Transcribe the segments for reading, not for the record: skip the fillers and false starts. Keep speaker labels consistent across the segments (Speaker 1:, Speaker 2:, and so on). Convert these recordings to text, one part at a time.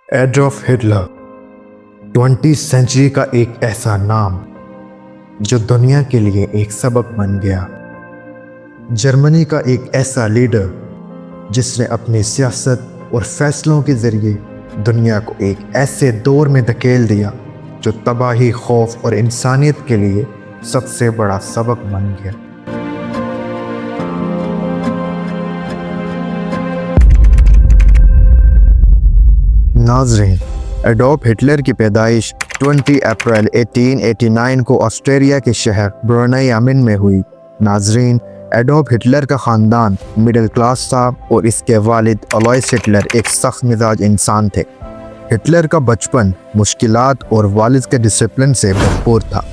Speaker 1: Adolf Hitler 20वीं century का एक ऐसा नाम जो दुनिया के लिए एक सबक बन गया। जर्मनी का एक ऐसा लीडर जिसने अपनी सियासत और फैसलों के ज़रिए दुनिया को एक ऐसे दौर में धकेल दिया जो तबाही, खौफ और इंसानियत के लिए सबसे बड़ा सबक बन गया। नाज़रीन, एडोल्फ हिटलर की पैदाइश 20 अप्रैल 1889 को ऑस्ट्रेलिया के शहर ब्रुनेइमेन में हुई। नाज़रीन, एडोल्फ हिटलर का ख़ानदान मिडिल क्लास था और इसके वालिद अलोइस हिटलर एक सख्त मिजाज इंसान थे। हिटलर का बचपन मुश्किलात और वालिद के डिसिप्लिन से भरपूर था।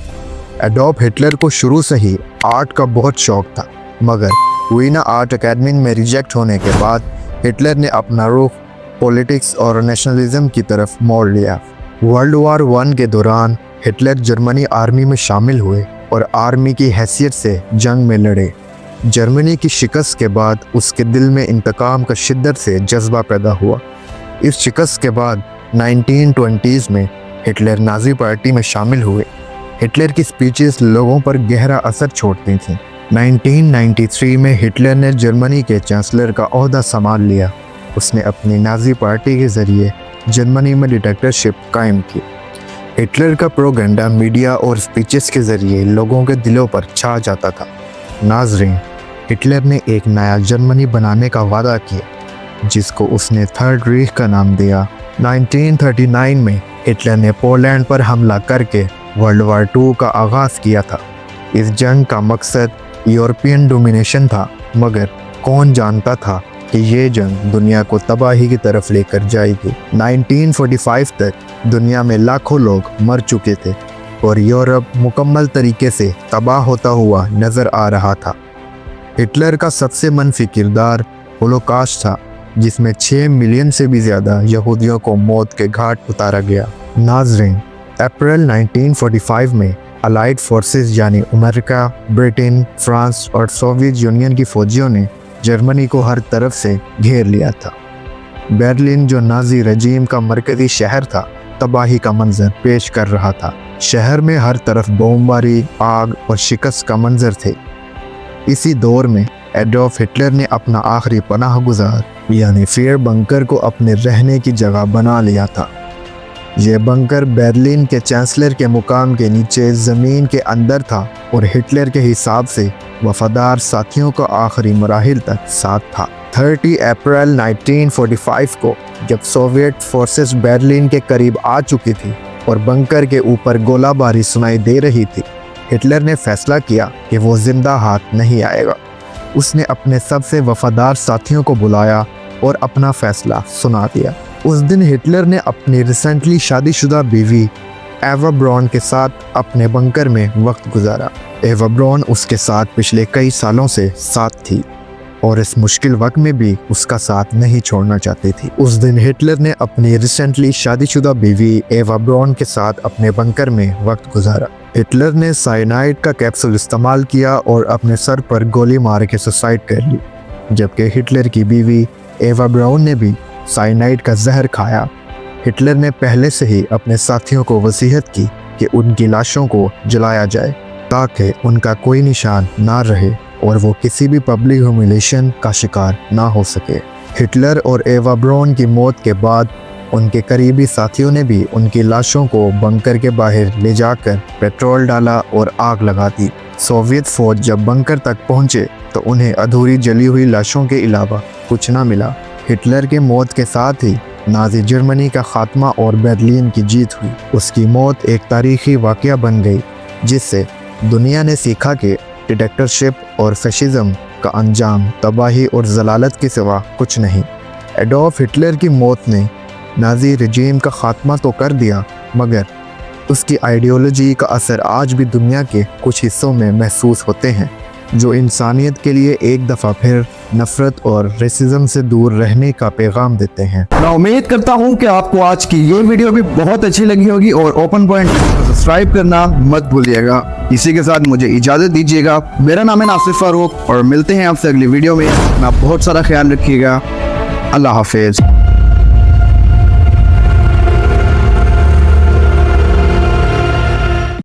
Speaker 1: एडोल्फ हिटलर को शुरू से ही आर्ट का बहुत शौक था, मगर वीना आर्ट अकेडमी में रिजेक्ट होने के बाद हिटलर ने अपना रुख पॉलिटिक्स और नेशनलिज्म की तरफ मोड़ लिया। वर्ल्ड वार 1 के दौरान हिटलर जर्मनी आर्मी में शामिल हुए और आर्मी की हैसियत से जंग में लड़े। जर्मनी की शिकस्त के बाद उसके दिल में इंतकाम का शिद्दत से जज्बा पैदा हुआ। इस शिकस्त के बाद 1920s में हिटलर नाज़ी पार्टी में शामिल हुए। हिटलर की स्पीचेस लोगों पर गहरा असर छोड़ती थीं। 1993 में हिटलर ने जर्मनी के चांसलर का ओहदा संभाल लिया। उसने अपनी नाज़ी पार्टी के ज़रिए जर्मनी में डिक्टेटरशिप कायम की। हिटलर का प्रोपेगेंडा मीडिया और स्पीचेस के ज़रिए लोगों के दिलों पर छा जाता था। नाज़रीन, हिटलर ने एक नया जर्मनी बनाने का वादा किया जिसको उसने थर्ड रीख का नाम दिया। 1939 में हिटलर ने पोलैंड पर हमला करके वर्ल्ड वार 2 का आगाज़ किया था। इस जंग का मकसद यूरोपियन डोमिनेशन था, मगर कौन जानता था कि ये जंग दुनिया को तबाही की तरफ लेकर जाएगी। 1945 तक दुनिया में लाखों लोग मर चुके थे और यूरोप मुकम्मल तरीके से तबाह होता हुआ नज़र आ रहा था। हिटलर का सबसे मनफी किरदार होलोकॉस्ट था, जिसमें 6 मिलियन से भी ज़्यादा यहूदियों को मौत के घाट उतारा गया। नाज़रीन, अप्रैल 1945 में अलाइड फोर्सेस यानी अमेरिका, ब्रिटेन, फ्रांस और सोवियत यूनियन की फौजियों ने जर्मनी को हर तरफ से घेर लिया था। बर्लिन, जो नाज़ी रजीम का मरकज़ी शहर था, तबाही का मंजर पेश कर रहा था। शहर में हर तरफ बमबारी, आग और शिकस्त का मंजर थे। इसी दौर में एडोल्फ हिटलर ने अपना आखिरी पनाह गुजार यानी फियर बंकर को अपने रहने की जगह बना लिया था। यह बंकर बर्लिन के चांसलर के मुकाम के नीचे ज़मीन के अंदर था और हिटलर के हिसाब से वफादार साथियों का आखिरी मराहिल तक साथ था। 30 अप्रैल 1945 को जब सोवियत फोर्सेस बर्लिन के करीब आ चुकी थी और बंकर के ऊपर गोलाबारी सुनाई दे रही थी, हिटलर ने फैसला किया कि वो जिंदा हाथ नहीं आएगा। उसने अपने सबसे वफादार साथियों को बुलाया और अपना फैसला सुना दिया। उस दिन हिटलर ने अपनी रिसेंटली शादीशुदा बीवी एवा ब्राउन के साथ अपने बंकर में वक्त गुजारा। एवा ब्राउन उसके साथ पिछले कई सालों से साथ थी और इस मुश्किल वक्त में भी उसका साथ नहीं छोड़ना चाहती थी। उस दिन हिटलर ने अपनी रिसेंटली शादीशुदा बीवी एवा ब्राउन के साथ अपने बंकर में वक्त गुजारा। हिटलर ने साइनाइड का कैप्सूल इस्तेमाल किया और अपने सर पर गोली मार के सुसाइड कर ली, जबकि हिटलर की बीवी एवा ब्राउन ने भी साइनाइड का जहर खाया। हिटलर ने पहले से ही अपने साथियों को वसीयत की कि उनकी लाशों को जलाया जाए ताकि उनका कोई निशान ना रहे और वो किसी भी पब्लिक ह्यूमिलिएशन का शिकार ना हो सके। हिटलर और एवा ब्राउन की मौत के बाद उनके करीबी साथियों ने भी उनकी लाशों को बंकर के बाहर ले जाकर पेट्रोल डाला और आग लगा दी। सोवियत फौज जब बंकर तक पहुंचे तो उन्हें अधूरी जली हुई लाशों के अलावा कुछ ना मिला। हिटलर के मौत के साथ ही नाज़ी जर्मनी का खात्मा और बर्लिन की जीत हुई। उसकी मौत एक तारीखी वाक़या बन गई जिससे दुनिया ने सीखा कि डिक्टेटरशिप और फैशिज्म का अंजाम तबाही और जलालत के सिवा कुछ नहीं। एडोल्फ हिटलर की मौत ने नाज़ी रजीम का खात्मा तो कर दिया, मगर उसकी आइडियोलॉजी का असर आज भी दुनिया के कुछ हिस्सों में महसूस होते हैं, जो इंसानियत के लिए एक दफ़ा फिर नफ़रत और रेसिज्म से दूर रहने का पैगाम देते हैं।
Speaker 2: मैं उम्मीद करता हूं कि आपको आज की ये वीडियो भी बहुत अच्छी लगी होगी और ओपन पॉइंट को सब्सक्राइब करना मत भूलिएगा। इसी के साथ मुझे इजाज़त दीजिएगा। मेरा नाम है नासिफ फारूक और मिलते हैं आपसे अगली वीडियो में। अपना बहुत सारा ख्याल रखिएगा। अल्लाह हाफिज़।